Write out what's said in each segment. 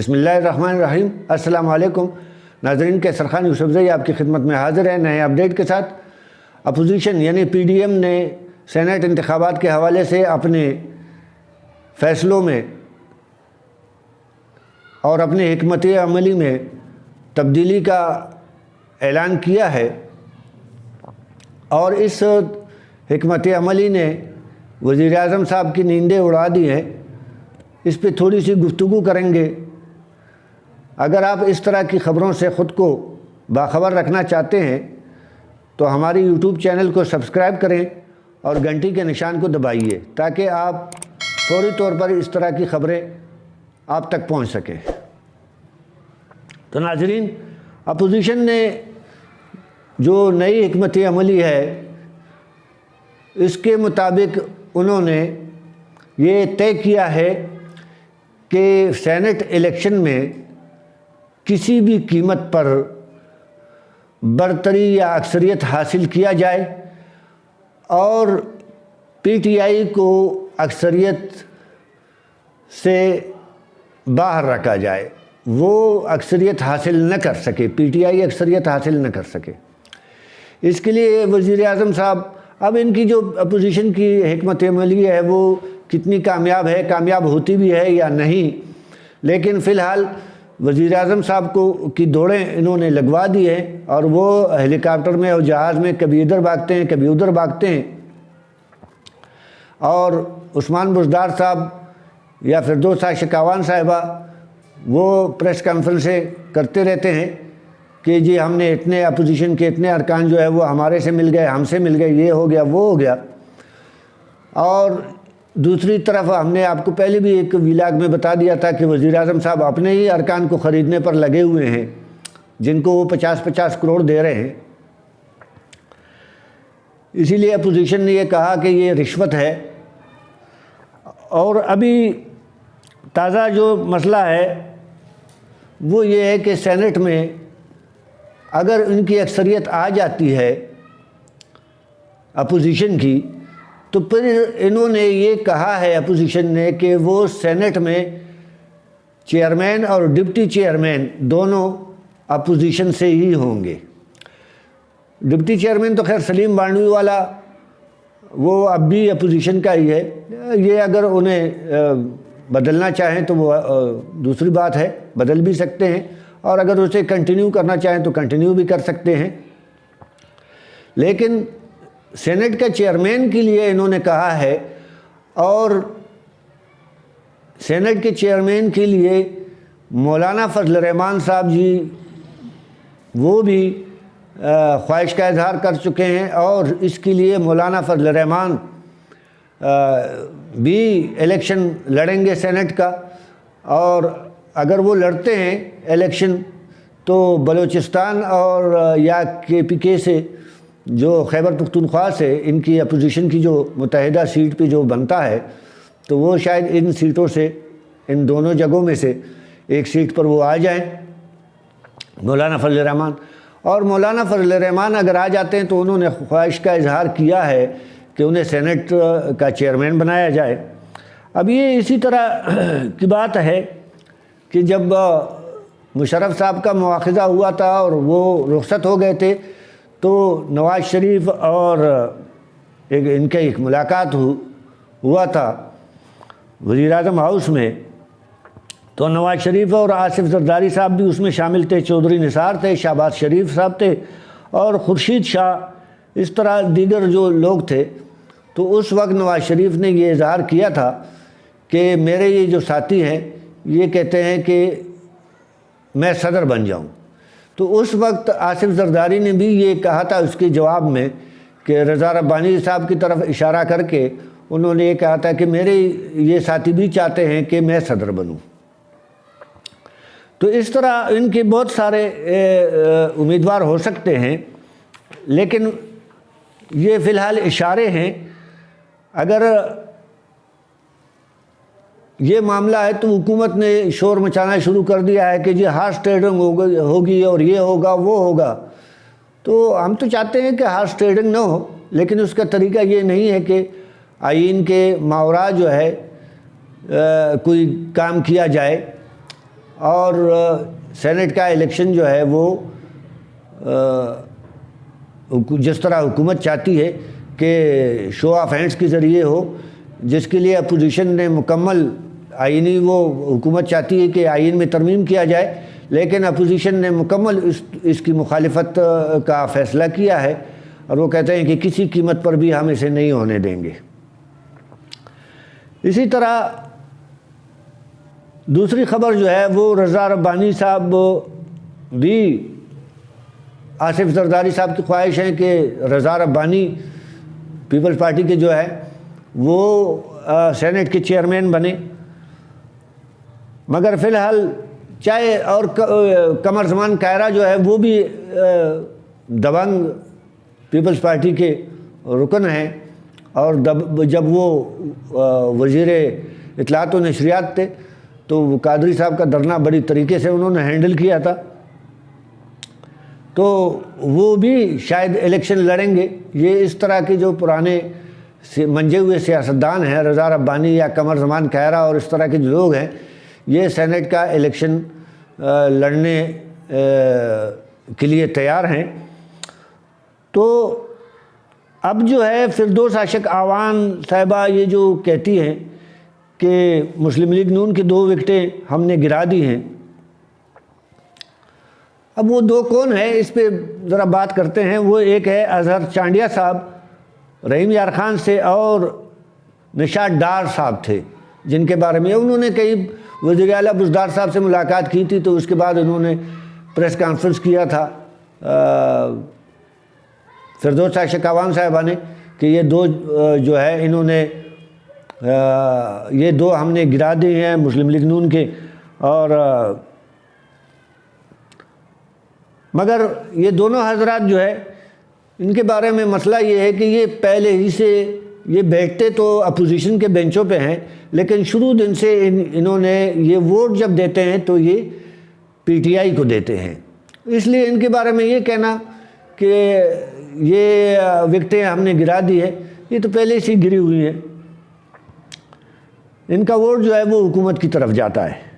بسم اللہ الرحمن الرحیم۔ السلام علیکم ناظرین، کے سرخان یوسف زئی آپ کی خدمت میں حاضر ہے نئے اپڈیٹ کے ساتھ۔ اپوزیشن یعنی پی ڈی ایم نے سینٹ انتخابات کے حوالے سے اپنے فیصلوں میں اور اپنے حکمت عملی میں تبدیلی کا اعلان کیا ہے، اور اس حکمت عملی نے وزیر اعظم صاحب کی نیندیں اڑا دی ہیں۔ اس پہ تھوڑی سی گفتگو کریں گے۔ اگر آپ اس طرح کی خبروں سے خود کو باخبر رکھنا چاہتے ہیں تو ہماری یوٹیوب چینل کو سبسکرائب کریں اور گھنٹی کے نشان کو دبائیے تاکہ آپ فوری طور پر اس طرح کی خبریں آپ تک پہنچ سکیں۔ تو ناظرین، اپوزیشن نے جو نئی حکمت عملی ہے اس کے مطابق انہوں نے یہ طے کیا ہے کہ سینٹ الیکشن میں کسی بھی قیمت پر برتری یا اکثریت حاصل کیا جائے اور پی ٹی آئی کو اکثریت سے باہر رکھا جائے، وہ اکثریت حاصل نہ کر سکے، پی ٹی آئی اکثریت حاصل نہ کر سکے۔ اس کے لیے وزیر اعظم صاحب، اب ان کی جو اپوزیشن کی حکمت عملی ہے وہ کتنی کامیاب ہے، کامیاب ہوتی بھی ہے یا نہیں، لیکن فی الحال وزیر اعظم صاحب کی دوڑیں انہوں نے لگوا دی ہیں، اور وہ ہیلی کاپٹر میں اور جہاز میں کبھی ادھر بھاگتے ہیں کبھی ادھر بھاگتے ہیں، اور عثمان بزدار صاحب یا فردوسہ شکاوان صاحبہ وہ پریس کانفرنسیں کرتے رہتے ہیں کہ جی ہم نے اتنے اپوزیشن کے اتنے ارکان جو ہے وہ ہمارے سے مل گئے، ہم سے مل گئے، یہ ہو گیا وہ ہو گیا۔ اور دوسری طرف ہم نے آپ کو پہلے بھی ایک ویلاگ میں بتا دیا تھا کہ وزیر اعظم صاحب اپنے ہی ارکان کو خریدنے پر لگے ہوئے ہیں، جن کو وہ 50-50 کروڑ دے رہے ہیں۔ اسی لیے اپوزیشن نے یہ کہا کہ یہ رشوت ہے۔ اور ابھی تازہ جو مسئلہ ہے وہ یہ ہے کہ سینٹ میں اگر ان کی اکثریت آ جاتی ہے اپوزیشن کی، تو پھر انہوں نے یہ کہا ہے اپوزیشن نے کہ وہ سینٹ میں چیئرمین اور ڈپٹی چیئرمین دونوں اپوزیشن سے ہی ہوں گے۔ ڈپٹی چیئرمین تو خیر سلیم بانڈوی والا وہ اب بھی اپوزیشن کا ہی ہے، یہ اگر انہیں بدلنا چاہیں تو وہ دوسری بات ہے، بدل بھی سکتے ہیں، اور اگر اسے کنٹینیو کرنا چاہیں تو کنٹینیو بھی کر سکتے ہیں۔ لیکن سینٹ کا چیئرمین کے لیے انہوں نے کہا ہے، اور سینٹ کے چیئرمین کے لیے مولانا فضل الرحمان صاحب جی وہ بھی خواہش کا اظہار کر چکے ہیں، اور اس کے لیے مولانا فضل الرحمان بھی الیکشن لڑیں گے سینٹ کا، اور اگر وہ لڑتے ہیں الیکشن تو بلوچستان اور یا کے پی کے سے جو خیبر پختونخوا سے ان کی اپوزیشن کی جو متحدہ سیٹ پہ جو بنتا ہے تو وہ شاید ان سیٹوں سے، ان دونوں جگہوں میں سے ایک سیٹ پر وہ آ جائیں، مولانا فضل الرحمان۔ اور مولانا فضل الرحمان اگر آ جاتے ہیں تو انہوں نے خواہش کا اظہار کیا ہے کہ انہیں سینٹ کا چیئرمین بنایا جائے۔ اب یہ اسی طرح کی بات ہے کہ جب مشرف صاحب کا مواخذہ ہوا تھا اور وہ رخصت ہو گئے تھے تو نواز شریف اور ان کی ایک ملاقات ہوا تھا وزیر اعظم ہاؤس میں، تو نواز شریف اور آصف زرداری صاحب بھی اس میں شامل تھے، چودھری نثار تھے، شہباز شریف صاحب تھے، اور خورشید شاہ، اس طرح دیگر جو لوگ تھے۔ تو اس وقت نواز شریف نے یہ اظہار کیا تھا کہ میرے یہ جو ساتھی ہیں یہ کہتے ہیں کہ میں صدر بن جاؤں۔ تو اس وقت آصف زرداری نے بھی یہ کہا تھا اس کے جواب میں کہ رضا ربانی صاحب کی طرف اشارہ کر کے انہوں نے یہ کہا تھا کہ میرے یہ ساتھی بھی چاہتے ہیں کہ میں صدر بنوں۔ تو اس طرح ان کے بہت سارے امیدوار ہو سکتے ہیں، لیکن یہ فی الحال اشارے ہیں۔ اگر یہ معاملہ ہے تو حکومت نے شور مچانا شروع کر دیا ہے کہ جی ہارس ٹریڈنگ ہوگی اور یہ ہوگا وہ ہوگا۔ تو ہم تو چاہتے ہیں کہ ہارس ٹریڈنگ نہ ہو، لیکن اس کا طریقہ یہ نہیں ہے کہ آئین کے ماورا جو ہے کوئی کام کیا جائے اور سینٹ کا الیکشن جو ہے وہ جس طرح حکومت چاہتی ہے کہ شو آف ہینڈس کے ذریعے ہو، جس کے لیے اپوزیشن نے مکمل آئینی وہ حکومت چاہتی ہے کہ آئین میں ترمیم کیا جائے، لیکن اپوزیشن نے مکمل اس کی مخالفت کا فیصلہ کیا ہے، اور وہ کہتے ہیں کہ کسی قیمت پر بھی ہم اسے نہیں ہونے دیں گے۔ اسی طرح دوسری خبر جو ہے وہ رضا ربانی صاحب بھی، آصف زرداری صاحب کی خواہش ہے کہ رضا ربانی پیپلز پارٹی کے جو ہے وہ سینٹ کے چیئرمین بنے، مگر فی الحال چاہے اور قمر زمان کائرہ جو ہے وہ بھی دبنگ پیپلز پارٹی کے رکن ہیں، اور جب وہ وزیر اطلاعات و نشریات تھے تو وہ قادری صاحب کا دھرنا بڑی طریقے سے انہوں نے ہینڈل کیا تھا، تو وہ بھی شاید الیکشن لڑیں گے۔ یہ اس طرح کے جو پرانے منجے ہوئے سیاستدان ہیں، رضا ربانی یا قمر زمان کائرہ اور اس طرح کے جو لوگ ہیں، یہ سینٹ کا الیکشن لڑنے کے لیے تیار ہیں۔ تو اب جو ہے فردوس عاشق آوان صاحبہ یہ جو کہتی ہیں کہ مسلم لیگ نون کی 2 وکٹیں ہم نے گرا دی ہیں، اب وہ 2 کون ہیں اس پہ ذرا بات کرتے ہیں۔ وہ ایک ہے اظہر چانڈیا صاحب، رحیم یار خان سے، اور نشاط ڈار صاحب تھے، جن کے بارے میں انہوں نے کئی وزیر اعلیٰ بزدار صاحب سے ملاقات کی تھی، تو اس کے بعد انہوں نے پریس کانفرنس کیا تھا فردوس عاشق آوان صاحبہ نے کہ یہ 2 جو ہے انہوں نے یہ 2 ہم نے گرا دیے ہیں مسلم لیگ نون کے، اور مگر یہ دونوں حضرات جو ہے ان کے بارے میں مسئلہ یہ ہے کہ یہ پہلے ہی سے یہ بیٹھتے تو اپوزیشن کے بینچوں پہ ہیں، لیکن شروع دن سے انہوں نے یہ ووٹ جب دیتے ہیں تو یہ پی ٹی آئی کو دیتے ہیں، اس لیے ان کے بارے میں یہ کہنا کہ یہ وکٹیں ہم نے گرا دی ہے، یہ تو پہلے سے گری ہوئی ہیں۔ ان کا ووٹ جو ہے وہ حکومت کی طرف جاتا ہے۔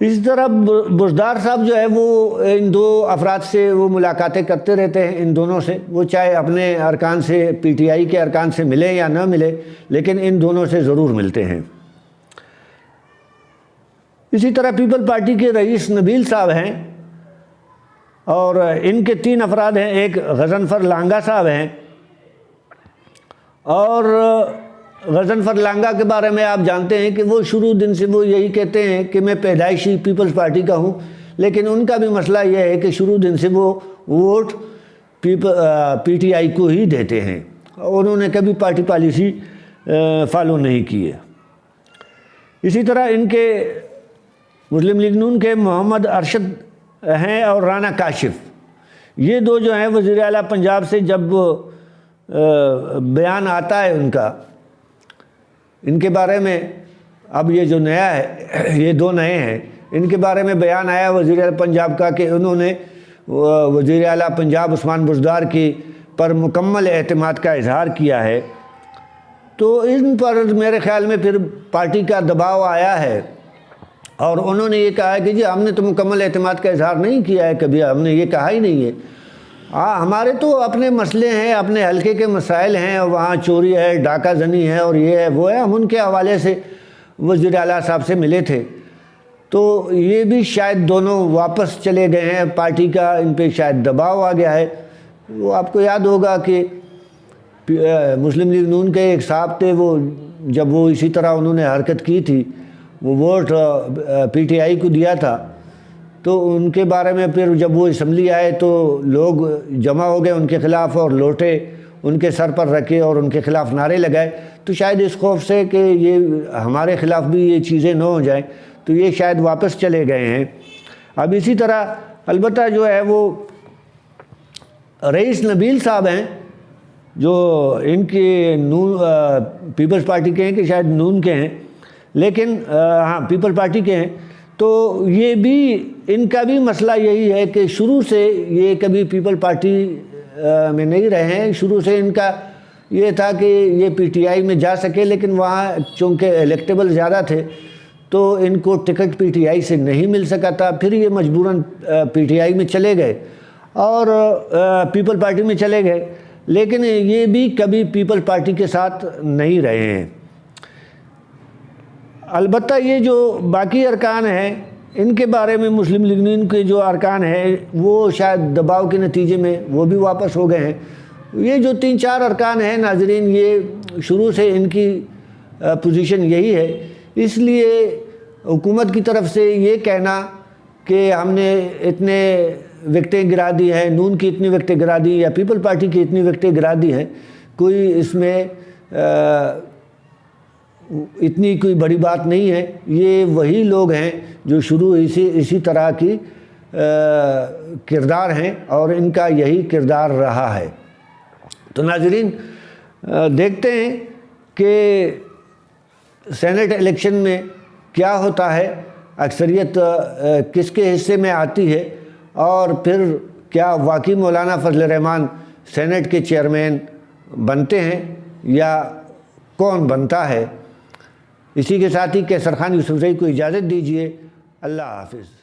اسی طرح بزدار صاحب جو ہے وہ ان 2 افراد سے وہ ملاقاتیں کرتے رہتے ہیں، ان دونوں سے، وہ چاہے اپنے ارکان سے پی ٹی آئی کے ارکان سے ملے یا نہ ملے، لیکن ان دونوں سے ضرور ملتے ہیں۔ اسی طرح پیپل پارٹی کے رئیس نبیل صاحب ہیں، اور ان کے 3 افراد ہیں، ایک غضنفر لانگا صاحب ہیں، اور غضنفر لانگا کے بارے میں آپ جانتے ہیں کہ وہ شروع دن سے وہ یہی کہتے ہیں کہ میں پیدائشی پیپلز پارٹی کا ہوں، لیکن ان کا بھی مسئلہ یہ ہے کہ شروع دن سے وہ ووٹ پی ٹی آئی کو ہی دیتے ہیں، انہوں نے کبھی پارٹی پالیسی فالو نہیں کی ہے۔ اسی طرح ان کے مسلم لیگ نون کے محمد ارشد ہیں اور رانا کاشف، یہ 2 جو ہیں وزیر اعلیٰ پنجاب سے جب بیان آتا ہے ان کا، ان کے بارے میں اب یہ جو نیا ہے، یہ 2 نئے ہیں، ان کے بارے میں بیان آیا وزیر اعلیٰ پنجاب کا کہ انہوں نے وزیر اعلیٰ پنجاب عثمان بزدار کی پر مکمل اعتماد کا اظہار کیا ہے، تو ان پر میرے خیال میں پھر پارٹی کا دباؤ آیا ہے، اور انہوں نے یہ کہا ہے کہ جی ہم نے تو مکمل اعتماد کا اظہار نہیں کیا ہے، کبھی ہم نے یہ کہا ہی نہیں ہے، ہمارے تو اپنے مسئلے ہیں، اپنے حلقے کے مسائل ہیں، اور وہاں چوری ہے، ڈاکہ زنی ہے، اور یہ ہے وہ ہے، ہم ان کے حوالے سے وزیر اعلیٰ صاحب سے ملے تھے۔ تو یہ بھی شاید دونوں واپس چلے گئے ہیں، پارٹی کا ان پہ شاید دباؤ آ گیا ہے۔ وہ آپ کو یاد ہوگا کہ مسلم لیگ نون کے ایک صاحب تھے، وہ جب وہ اسی طرح انہوں نے حرکت کی تھی، وہ ووٹ پی ٹی آئی کو دیا تھا، تو ان کے بارے میں پھر جب وہ اسمبلی آئے تو لوگ جمع ہو گئے ان کے خلاف، اور لوٹے ان کے سر پر رکھے اور ان کے خلاف نعرے لگائے، تو شاید اس خوف سے کہ یہ ہمارے خلاف بھی یہ چیزیں نہ ہو جائیں، تو یہ شاید واپس چلے گئے ہیں۔ اب اسی طرح البتہ جو ہے وہ رئیس نبیل صاحب ہیں، جو ان کے نون پیپلز پارٹی کے ہیں کہ شاید نون کے ہیں، لیکن ہاں پیپل پارٹی کے ہیں، تو یہ بھی ان کا بھی مسئلہ یہی ہے کہ شروع سے یہ کبھی پیپل پارٹی میں نہیں رہے ہیں، شروع سے ان کا یہ تھا کہ یہ پی ٹی آئی میں جا سکے، لیکن وہاں چونکہ الیکٹیبل زیادہ تھے تو ان کو ٹکٹ پی ٹی آئی سے نہیں مل سکا تھا، پھر یہ مجبوراً پی ٹی آئی میں چلے گئے اور پیپل پارٹی میں چلے گئے، لیکن یہ بھی کبھی پیپل پارٹی کے ساتھ نہیں رہے ہیں۔ البتہ یہ جو باقی ارکان ہیں ان کے بارے میں مسلم لیگ نون کے جو ارکان ہیں وہ شاید دباؤ کے نتیجے میں وہ بھی واپس ہو گئے ہیں۔ یہ جو 3-4 ارکان ہیں ناظرین، یہ شروع سے ان کی پوزیشن یہی ہے، اس لیے حکومت کی طرف سے یہ کہنا کہ ہم نے اتنے وکٹیں گرا دی ہیں، نون کی اتنی وکٹیں گرا دی یا پیپل پارٹی کی اتنی وکٹیں گرا دی ہیں، کوئی اس میں اتنی کوئی بڑی بات نہیں ہے۔ یہ وہی لوگ ہیں جو شروع اسی طرح کی کردار ہیں اور ان کا یہی کردار رہا ہے۔ تو ناظرین دیکھتے ہیں کہ سینٹ الیکشن میں کیا ہوتا ہے، اکثریت کس کے حصے میں آتی ہے، اور پھر کیا واقعی مولانا فضل الرحمان سینٹ کے چیئرمین بنتے ہیں یا کون بنتا ہے۔ اسی کے ساتھ ہی کیسر خان یوسف زئی کو اجازت دیجیے۔ اللہ حافظ۔